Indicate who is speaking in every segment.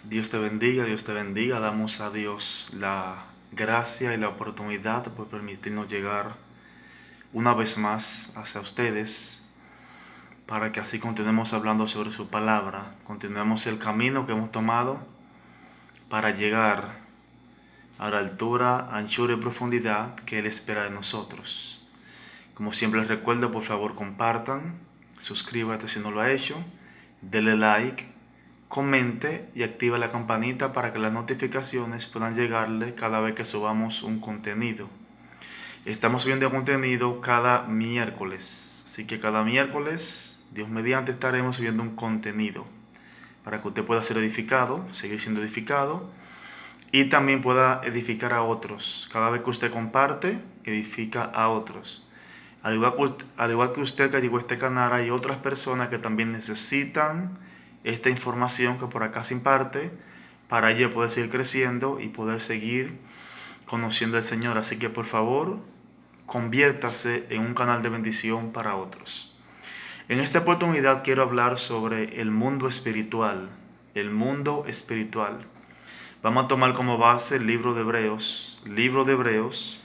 Speaker 1: Dios te bendiga, Dios te bendiga. Damos a Dios la gracia y la oportunidad por permitirnos llegar una vez más hacia ustedes para que así continuemos hablando sobre su palabra, continuemos el camino que hemos tomado para llegar a la altura, anchura y profundidad que Él espera de nosotros. Como siempre les recuerdo, por favor compartan, suscríbete si no lo ha hecho, denle like, comente y activa la campanita para que las notificaciones puedan llegarle cada vez que subamos un contenido. Estamos subiendo contenido cada miércoles, así que cada miércoles, Dios mediante, estaremos subiendo un contenido para que usted pueda ser edificado, seguir siendo edificado y también pueda edificar a otros. Cada vez que usted comparte, edifica a otros. Al igual que usted que llegó a este canal, hay otras personas que también necesitan esta información que por acá se imparte para ello poder seguir creciendo y poder seguir conociendo al Señor. Así que por favor, conviértase en un canal de bendición para otros. En esta oportunidad quiero hablar sobre el mundo espiritual. El mundo espiritual. Vamos a tomar como base el libro de Hebreos. Libro de Hebreos,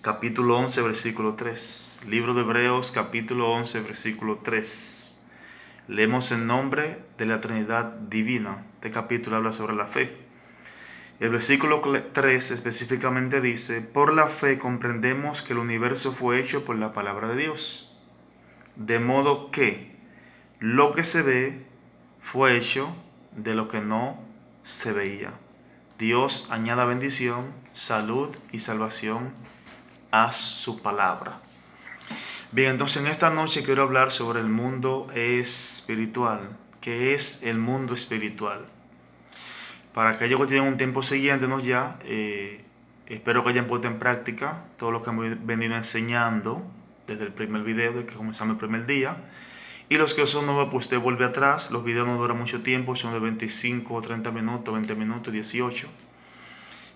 Speaker 1: capítulo 11, versículo 3. Libro de Hebreos, capítulo 11, versículo 3. Leemos en nombre de la Trinidad Divina. Este capítulo habla sobre la fe. El versículo 3 específicamente dice: por la fe comprendemos que el universo fue hecho por la palabra de Dios, de modo que lo que se ve fue hecho de lo que no se veía. Dios añada bendición, salud y salvación a su palabra. Bien, entonces en esta noche quiero hablar sobre el mundo espiritual. ¿Qué es el mundo espiritual? Para aquellos que tienen un tiempo siguiéndonos ya, espero que hayan puesto en práctica todo lo que hemos venido enseñando desde el primer video, desde que comenzamos el primer día. Y los que son nuevos, pues usted vuelve atrás. Los videos no duran mucho tiempo, son de 25 o 30 minutos, 20 minutos, 18.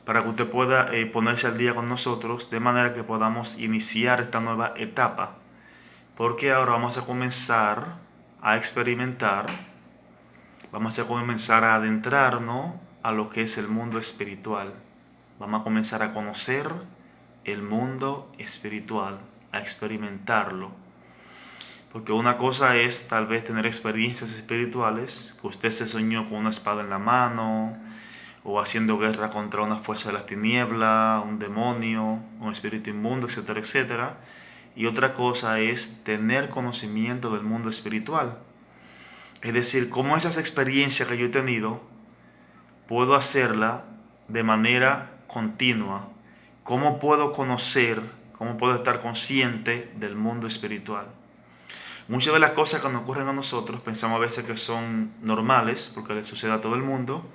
Speaker 1: Para que usted pueda ponerse al día con nosotros, de manera que podamos iniciar esta nueva etapa. Porque ahora vamos a comenzar a experimentar, vamos a comenzar a adentrarnos a lo que es el mundo espiritual. Vamos a comenzar a conocer el mundo espiritual, a experimentarlo. Porque una cosa es tal vez tener experiencias espirituales, que usted se soñó con una espada en la mano, o haciendo guerra contra una fuerza de la tiniebla, un demonio, un espíritu inmundo, etcétera, etcétera. Y otra cosa es tener conocimiento del mundo espiritual. Es decir, cómo esas experiencias que yo he tenido, puedo hacerla de manera continua. Cómo puedo conocer, cómo puedo estar consciente del mundo espiritual. Muchas de las cosas que nos ocurren a nosotros pensamos a veces que son normales, porque les sucede a todo el mundo.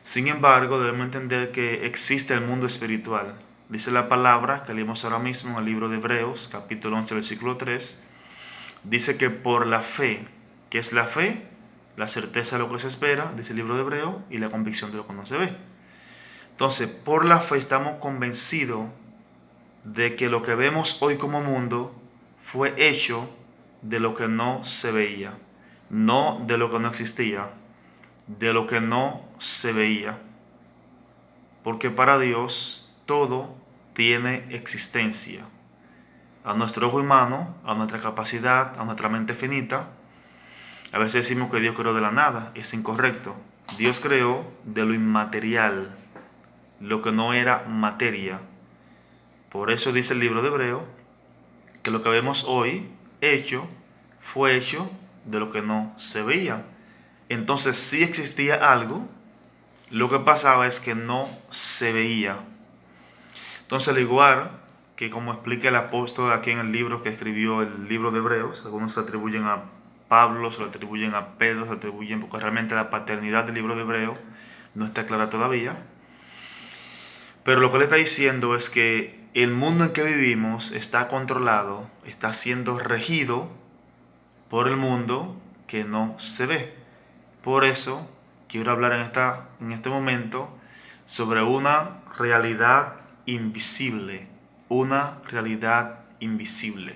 Speaker 1: Sin embargo, debemos entender que existe el mundo espiritual. Dice la palabra que leímos ahora mismo en el libro de Hebreos, capítulo 11, versículo 3. Dice que por la fe, ¿qué es la fe? La certeza de lo que se espera, dice el libro de Hebreos, y la convicción de lo que no se ve. Entonces, por la fe estamos convencidos de que lo que vemos hoy como mundo fue hecho de lo que no se veía, no de lo que no existía, de lo que no se veía. Porque para Dios todo tiene existencia. A nuestro ojo humano, a nuestra capacidad, a nuestra mente finita, a veces decimos que Dios creó de la nada. Es incorrecto. Dios creó de lo inmaterial, lo que no era materia. Por eso dice el libro de Hebreo que lo que vemos hoy hecho fue hecho de lo que no se veía. Entonces sí existía algo, lo que pasaba es que no se veía. Entonces, al igual que como explica el apóstol aquí en el libro que escribió el libro de Hebreos, algunos se atribuyen a Pablo, se lo atribuyen a Pedro, se atribuyen porque realmente la paternidad del libro de Hebreos no está clara todavía. Pero lo que le está diciendo es que el mundo en que vivimos está controlado, está siendo regido por el mundo que no se ve. Por eso quiero hablar en este momento sobre una realidad invisible. Una realidad invisible.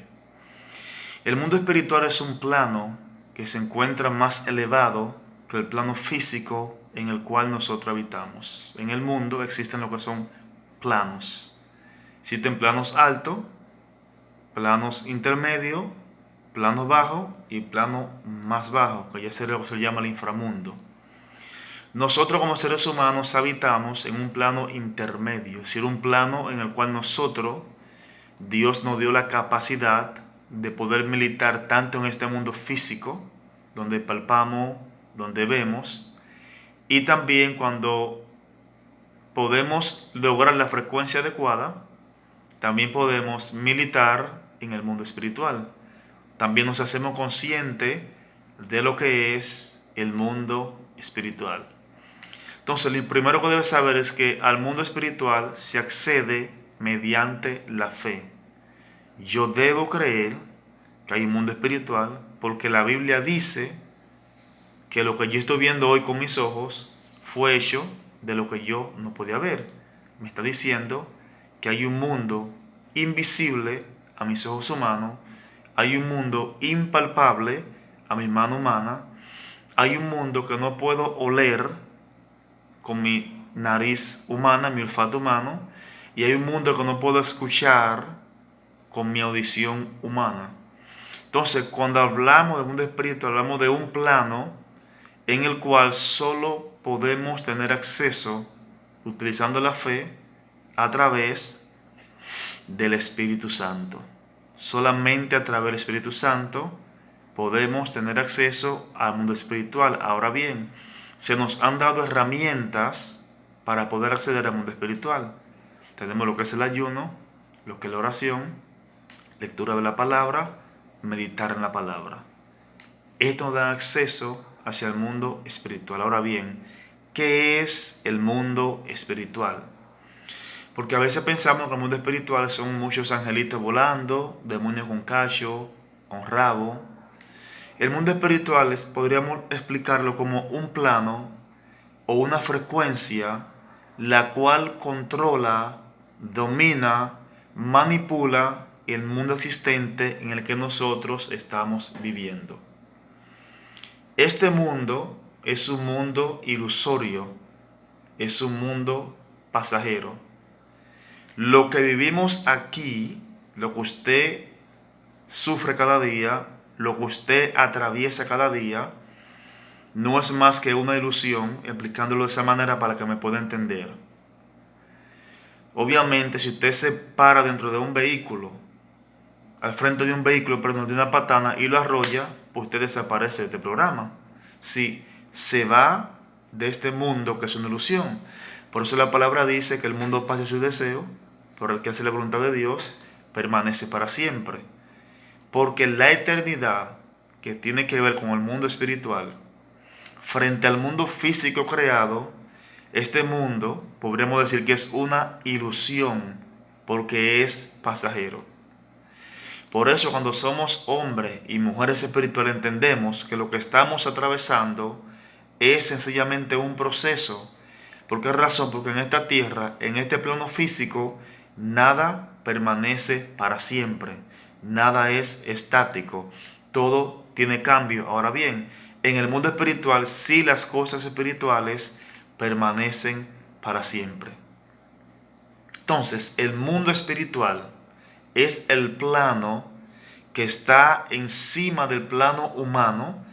Speaker 1: El mundo espiritual es un plano que se encuentra más elevado que el plano físico en el cual nosotros habitamos. En el mundo existen lo que son planos. Existen planos altos, planos intermedios, plano bajo y plano más bajo, que ya se llama el inframundo. Nosotros como seres humanos habitamos en un plano intermedio, es decir, un plano en el cual nosotros, Dios nos dio la capacidad de poder militar tanto en este mundo físico, donde palpamos, donde vemos, y también cuando podemos lograr la frecuencia adecuada, también podemos militar en el mundo espiritual. También nos hacemos conscientes de lo que es el mundo espiritual. Entonces, lo primero que debes saber es que al mundo espiritual se accede mediante la fe. Yo debo creer que hay un mundo espiritual porque la Biblia dice que lo que yo estoy viendo hoy con mis ojos fue hecho de lo que yo no podía ver. Me está diciendo que hay un mundo invisible a mis ojos humanos, hay un mundo impalpable a mi mano humana, hay un mundo que no puedo oler con mi nariz humana, mi olfato humano, y hay un mundo que no puedo escuchar con mi audición humana. Entonces, cuando hablamos del mundo espiritual, hablamos de un plano en el cual solo podemos tener acceso utilizando la fe a través del Espíritu Santo. Solamente a través del Espíritu Santo podemos tener acceso al mundo espiritual. Ahora bien, se nos han dado herramientas para poder acceder al mundo espiritual. Tenemos lo que es el ayuno, lo que es la oración, lectura de la palabra, meditar en la palabra. Esto nos da acceso hacia el mundo espiritual. Ahora bien, ¿qué es el mundo espiritual? Porque a veces pensamos que el mundo espiritual son muchos angelitos volando, demonios con cacho, con rabo. El mundo espiritual podríamos explicarlo como un plano o una frecuencia la cual controla, domina, manipula el mundo existente en el que nosotros estamos viviendo. Este mundo es un mundo ilusorio, es un mundo pasajero. Lo que vivimos aquí, lo que usted sufre cada día, lo que usted atraviesa cada día, no es más que una ilusión, explicándolo de esa manera para que me pueda entender. Obviamente, si usted se para dentro de un vehículo, al frente de un vehículo, pero no tiene una patana y lo arrolla, pues usted desaparece de este programa. Si se va de este mundo que es una ilusión. Por eso la palabra dice que el mundo pasa su deseo, pero el que hace la voluntad de Dios permanece para siempre. Porque la eternidad, que tiene que ver con el mundo espiritual, frente al mundo físico creado, este mundo podríamos decir que es una ilusión, porque es pasajero. Por eso cuando somos hombres y mujeres espirituales entendemos que lo que estamos atravesando es sencillamente un proceso. ¿Por qué razón? Porque en esta tierra, en este plano físico, nada permanece para siempre. Nada es estático. Todo tiene cambio. Ahora bien, en el mundo espiritual, sí, las cosas espirituales permanecen para siempre. Entonces, el mundo espiritual es el plano que está encima del plano humano,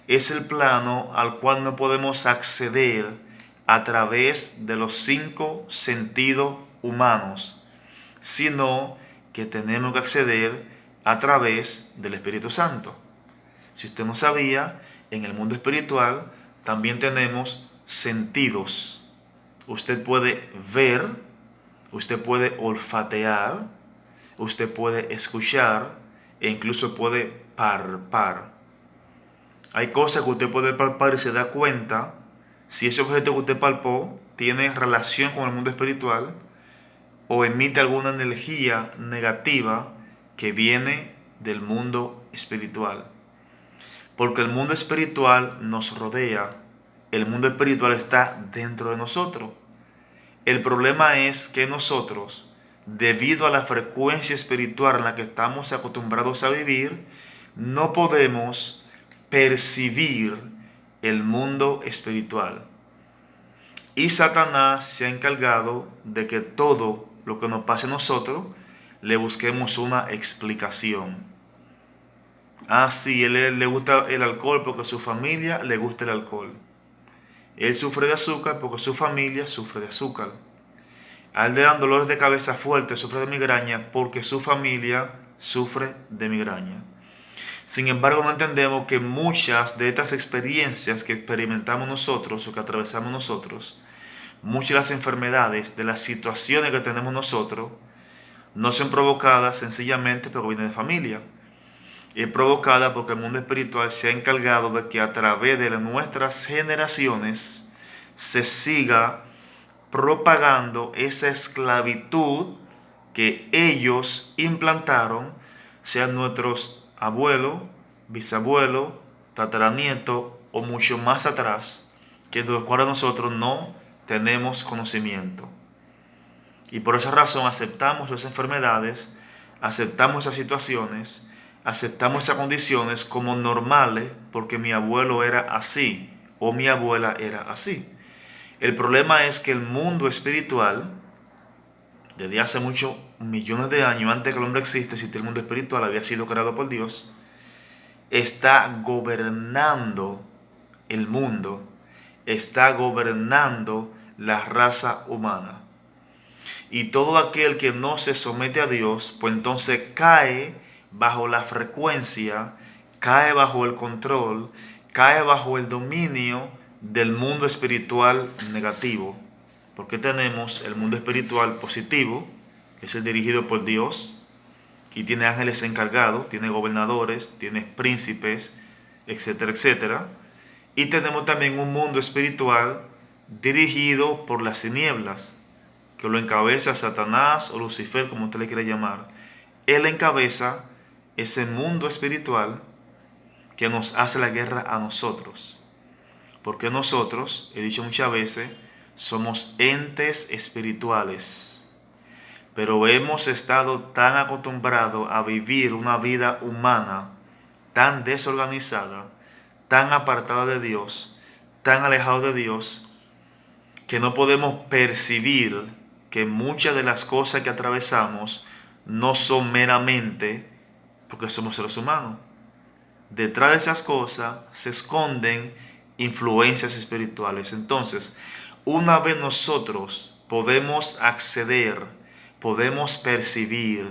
Speaker 1: es el plano al cual no podemos acceder a través de los 5 sentidos humanos, sino que tenemos que acceder a través del Espíritu Santo. Si usted no sabía, en el mundo espiritual también tenemos sentidos. Usted puede ver, usted puede olfatear, usted puede escuchar e incluso puede palpar. Hay cosas que usted puede palpar y se da cuenta si ese objeto que usted palpó tiene relación con el mundo espiritual o emite alguna energía negativa que viene del mundo espiritual. Porque el mundo espiritual nos rodea, el mundo espiritual está dentro de nosotros. El problema es que nosotros, debido a la frecuencia espiritual en la que estamos acostumbrados a vivir, no podemos percibir el mundo espiritual. Y Satanás se ha encargado de que todo lo que nos pase a nosotros le busquemos una explicación. Ah, sí, él le gusta el alcohol porque a su familia le gusta el alcohol. Él sufre de azúcar porque su familia sufre de azúcar. A él le dan dolores de cabeza fuertes, sufre de migraña porque su familia sufre de migraña. Sin embargo, no entendemos que muchas de estas experiencias que experimentamos nosotros o que atravesamos nosotros, muchas de las enfermedades, de las situaciones que tenemos nosotros, no son provocadas sencillamente porque vienen de familia. Es provocada porque el mundo espiritual se ha encargado de que a través de nuestras generaciones se siga propagando esa esclavitud que ellos implantaron, sean nuestros abuelos, bisabuelos, tataranietos o mucho más atrás, que de los cuales nosotros no tenemos conocimiento. Y por esa razón aceptamos esas enfermedades, aceptamos esas situaciones, aceptamos esas condiciones como normales porque mi abuelo era así o mi abuela era así. El problema es que el mundo espiritual, desde hace muchos millones de años, antes que el hombre existe, si el mundo espiritual había sido creado por Dios, está gobernando el mundo, está gobernando la raza humana. Y todo aquel que no se somete a Dios, pues entonces cae bajo la frecuencia, cae bajo el control, cae bajo el dominio del mundo espiritual negativo. Porque tenemos el mundo espiritual positivo, que es el dirigido por Dios, y tiene ángeles encargados, tiene gobernadores, tiene príncipes, etcétera, etcétera. Y tenemos también un mundo espiritual dirigido por las tinieblas, que lo encabeza Satanás o Lucifer, como usted le quiera llamar. Él encabeza ese mundo espiritual que nos hace la guerra a nosotros. Porque nosotros, he dicho muchas veces, somos entes espirituales. Pero hemos estado tan acostumbrados a vivir una vida humana tan desorganizada, tan apartada de Dios, tan alejado de Dios, que no podemos percibir que muchas de las cosas que atravesamos no son meramente porque somos seres humanos. Detrás de esas cosas se esconden influencias espirituales. Entonces, una vez nosotros podemos acceder, podemos percibir,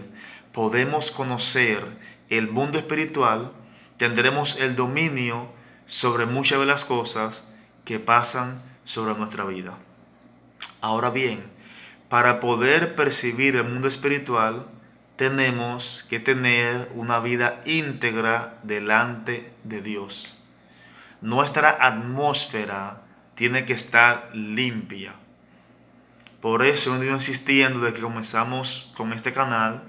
Speaker 1: podemos conocer el mundo espiritual, tendremos el dominio sobre muchas de las cosas que pasan sobre nuestra vida. Ahora bien, para poder percibir el mundo espiritual, tenemos que tener una vida íntegra delante de Dios. Nuestra atmósfera tiene que estar limpia. Por eso he ido insistiendo desde que comenzamos con este canal,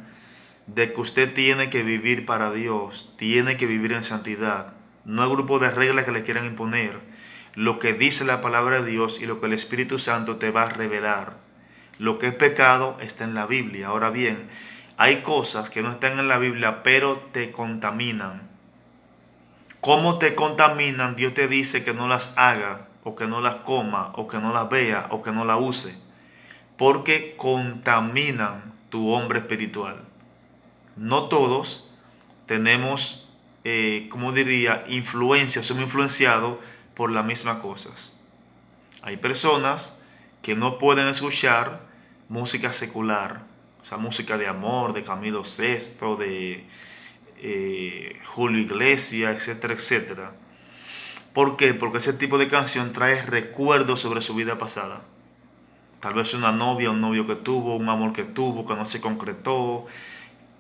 Speaker 1: de que usted tiene que vivir para Dios, tiene que vivir en santidad. No hay grupo de reglas que le quieran imponer. Lo que dice la palabra de Dios y lo que el Espíritu Santo te va a revelar. Lo que es pecado está en la Biblia. Ahora bien, hay cosas que no están en la Biblia, pero te contaminan. ¿Cómo te contaminan? Dios te dice que no las haga, o que no las coma, o que no las vea, o que no las use. Porque contaminan tu hombre espiritual. No todos tenemos, como diría, influencia, somos influenciados por las mismas cosas. Hay personas que no pueden escuchar música secular, o sea, música de amor, de Camilo Sesto, de Julio Iglesias, etcétera, etcétera. ¿Por qué? Porque ese tipo de canción trae recuerdos sobre su vida pasada. Tal vez una novia, un novio que tuvo, un amor que tuvo, que no se concretó,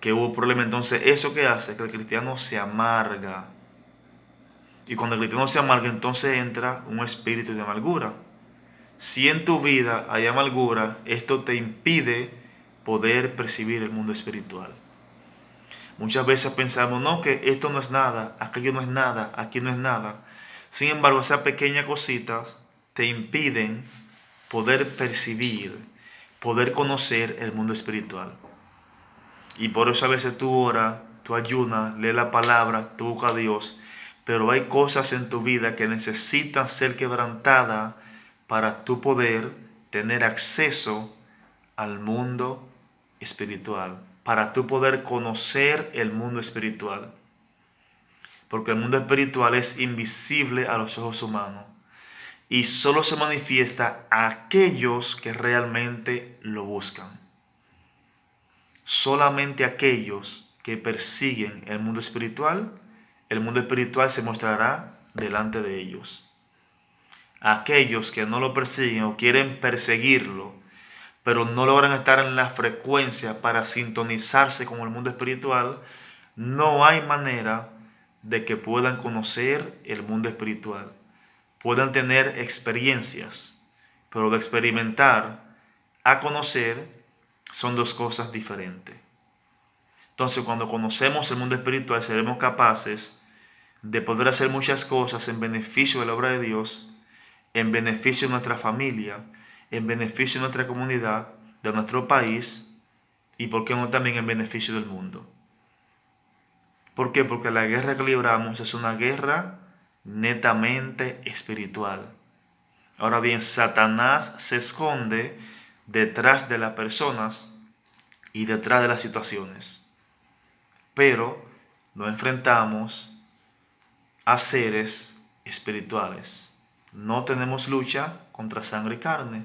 Speaker 1: que hubo problemas. Entonces, ¿eso qué hace? Que el cristiano se amarga. Y cuando el cristiano se amarga, entonces entra un espíritu de amargura. Si en tu vida hay amargura, esto te impide poder percibir el mundo espiritual. Muchas veces pensamos, no, que esto no es nada, aquello no es nada, aquí no es nada. Sin embargo, esas pequeñas cositas te impiden poder percibir, poder conocer el mundo espiritual. Y por eso a veces tú oras, tú ayunas, lees la palabra, tú buscas a Dios. Pero hay cosas en tu vida que necesitan ser quebrantadas para tú poder tener acceso al mundo espiritual, para tú poder conocer el mundo espiritual. Porque el mundo espiritual es invisible a los ojos humanos y solo se manifiesta a aquellos que realmente lo buscan. Solamente aquellos que persiguen el mundo espiritual se mostrará delante de ellos. Aquellos que no lo persiguen o quieren perseguirlo, pero no logran estar en la frecuencia para sintonizarse con el mundo espiritual, no hay manera de que puedan conocer el mundo espiritual. Puedan tener experiencias, pero de experimentar a conocer son dos cosas diferentes. Entonces, cuando conocemos el mundo espiritual, seremos capaces de poder hacer muchas cosas en beneficio de la obra de Dios, en beneficio de nuestra familia, en beneficio de nuestra comunidad, de nuestro país y, por qué no, también en beneficio del mundo. ¿Por qué? Porque la guerra que libramos es una guerra netamente espiritual. Ahora bien, Satanás se esconde detrás de las personas y detrás de las situaciones. Pero nos enfrentamos a seres espirituales. No tenemos lucha contra sangre y carne.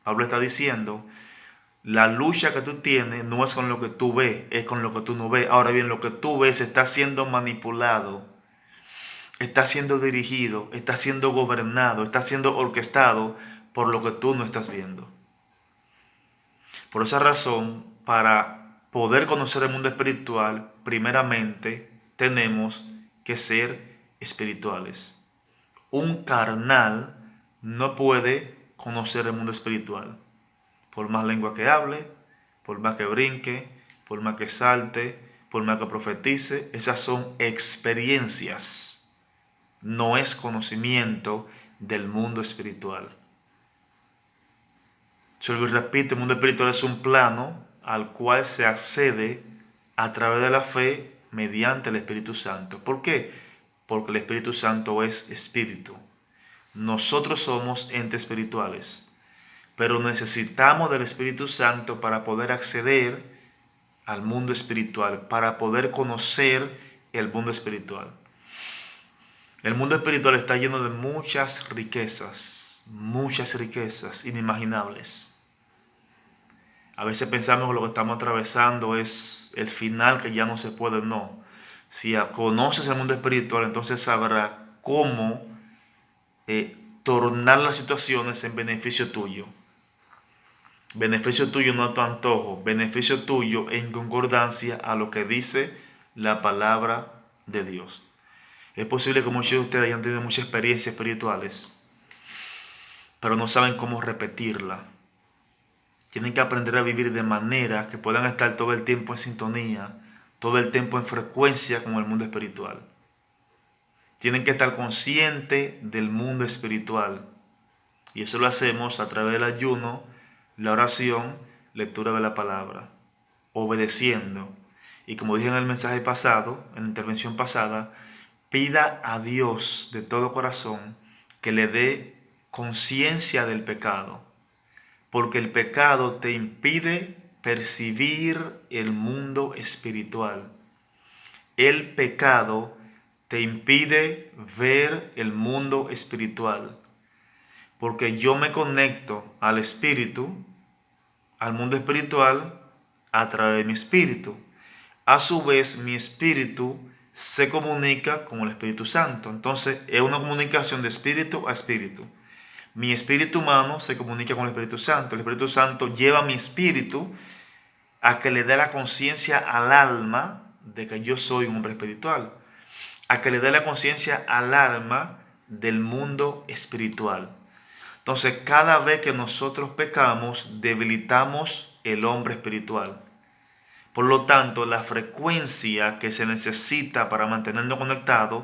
Speaker 1: Pablo está diciendo, la lucha que tú tienes no es con lo que tú ves, es con lo que tú no ves. Ahora bien, lo que tú ves está siendo manipulado, está siendo dirigido, está siendo gobernado, está siendo orquestado por lo que tú no estás viendo. Por esa razón, para poder conocer el mundo espiritual, primeramente tenemos que ser espirituales. Un carnal no puede conocer el mundo espiritual. Por más lengua que hable, por más que brinque, por más que salte, por más que profetice, esas son experiencias. No es conocimiento del mundo espiritual. Yo repito, el mundo espiritual es un plano al cual se accede a través de la fe mediante el Espíritu Santo. ¿Por qué? Porque el Espíritu Santo es espíritu. Nosotros somos entes espirituales, pero necesitamos del Espíritu Santo para poder acceder al mundo espiritual, para poder conocer el mundo espiritual. El mundo espiritual está lleno de muchas riquezas inimaginables. A veces pensamos que lo que estamos atravesando es el final, que ya no se puede. No. Si conoces el mundo espiritual, entonces sabrás cómo tornar las situaciones en beneficio tuyo. Beneficio tuyo no a tu antojo, beneficio tuyo en concordancia a lo que dice la palabra de Dios. Es posible que muchos de ustedes hayan tenido muchas experiencias espirituales, pero no saben cómo repetirla. Tienen que aprender a vivir de manera que puedan estar todo el tiempo en sintonía, todo el tiempo en frecuencia con el mundo espiritual. Tienen que estar conscientes del mundo espiritual. Y eso lo hacemos a través del ayuno, la oración, lectura de la palabra, obedeciendo. Y como dije en el mensaje pasado, en la intervención pasada, pida a Dios de todo corazón que le dé conciencia del pecado. Porque el pecado te impide percibir el mundo espiritual. El pecado te impide ver el mundo espiritual. Porque yo me conecto al espíritu, al mundo espiritual, a través de mi espíritu. A su vez, mi espíritu se comunica con el Espíritu Santo. Entonces, es una comunicación de espíritu a espíritu. Mi espíritu humano se comunica con el Espíritu Santo. El Espíritu Santo lleva a mi espíritu a que le dé la conciencia al alma de que yo soy un hombre espiritual. A que le dé la conciencia al alma del mundo espiritual. Entonces, cada vez que nosotros pecamos, debilitamos el hombre espiritual. Por lo tanto, la frecuencia que se necesita para mantenernos conectados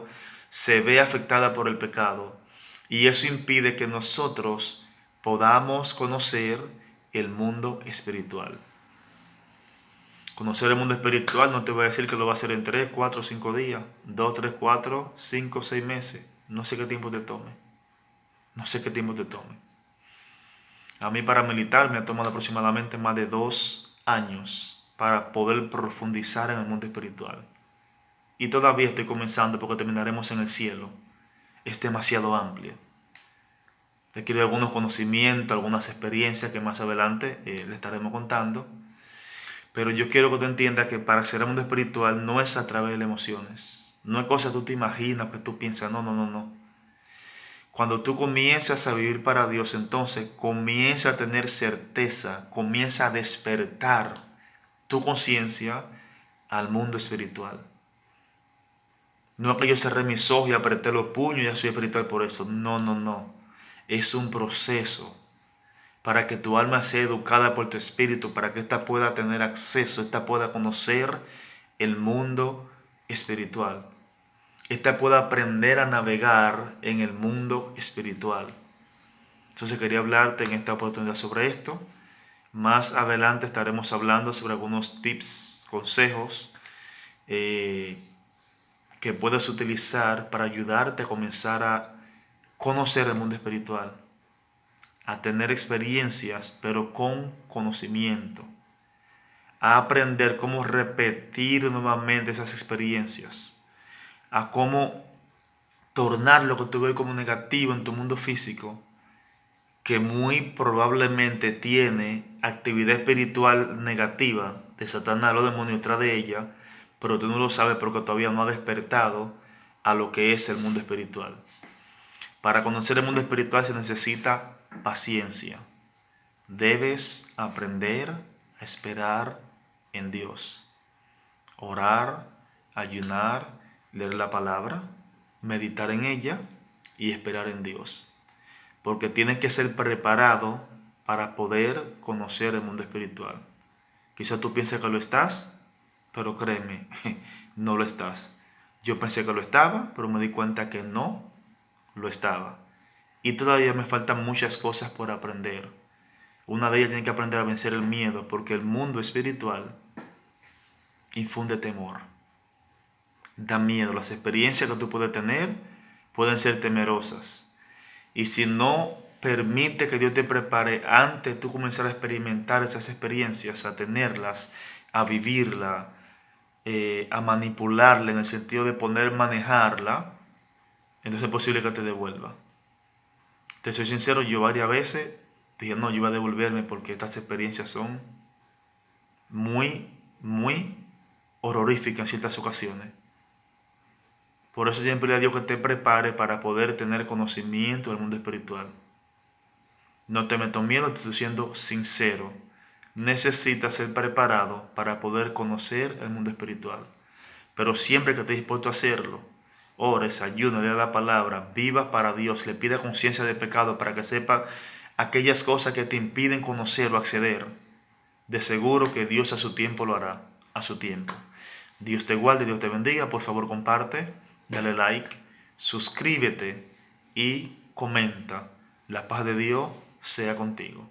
Speaker 1: se ve afectada por el pecado. Y eso impide que nosotros podamos conocer el mundo espiritual. Conocer el mundo espiritual no te voy a decir que lo va a hacer en 3, 4, 5 días, 2, 3, 4, 5, 6 meses. No sé qué tiempo te tome. No sé qué tiempo te tome. A mí para militar me ha tomado aproximadamente más de 2 años para poder profundizar en el mundo espiritual. Y todavía estoy comenzando porque terminaremos en el cielo. Es demasiado amplio. Requiere algunos conocimientos, algunas experiencias que más adelante le estaremos contando. Pero yo quiero que tú entiendas que para acceder al mundo espiritual no es a través de las emociones. No es cosa que tú te imaginas, que tú piensas, no, no, no, no. Cuando tú comienzas a vivir para Dios, entonces comienza a tener certeza, comienza a despertar tu conciencia al mundo espiritual. No es que yo cerré mis ojos y apreté los puños y ya soy espiritual por eso. No, no, no. Es un proceso para que tu alma sea educada por tu espíritu, para que ésta pueda tener acceso, ésta pueda conocer el mundo espiritual. Ésta pueda aprender a navegar en el mundo espiritual. Entonces quería hablarte en esta oportunidad sobre esto. Más adelante estaremos hablando sobre algunos tips, consejos que puedes utilizar para ayudarte a comenzar a conocer el mundo espiritual, a tener experiencias, pero con conocimiento, a aprender cómo repetir nuevamente esas experiencias, a cómo tornar lo que tú ves como negativo en tu mundo físico, que muy probablemente tiene actividad espiritual negativa de Satanás o demonios detrás de ella, pero tú no lo sabes porque todavía no ha despertado a lo que es el mundo espiritual. Para conocer el mundo espiritual se necesita paciencia. Debes aprender a esperar en Dios. Orar, ayunar, leer la palabra, meditar en ella y esperar en Dios. Porque tienes que ser preparado para poder conocer el mundo espiritual. Quizá tú pienses que lo estás, pero créeme, no lo estás. Yo pensé que lo estaba, pero me di cuenta que no lo estaba. Y todavía me faltan muchas cosas por aprender. Una de ellas tiene que aprender a vencer el miedo, porque el mundo espiritual infunde temor. Da miedo. Las experiencias que tú puedes tener pueden ser temerosas. Y si no permite que Dios te prepare antes de tú comenzar a experimentar esas experiencias, a tenerlas, a vivirla, a manipularla en el sentido de poder manejarla, entonces es posible que te devuelva. Te soy sincero, yo varias veces dije, no, yo iba a devolverme porque estas experiencias son muy, muy horroríficas en ciertas ocasiones. Por eso siempre le digo que te prepare para poder tener conocimiento del mundo espiritual. No te meto miedo, te estoy siendo sincero. Necesitas ser preparado para poder conocer el mundo espiritual. Pero siempre que estés dispuesto a hacerlo, ores, ayuno, lea la palabra, viva para Dios, le pida conciencia de pecado para que sepa aquellas cosas que te impiden conocer o acceder. De seguro que Dios a su tiempo lo hará, a su tiempo. Dios te guarde, Dios te bendiga. Por favor, comparte, dale like, suscríbete y comenta. La paz de Dios sea contigo.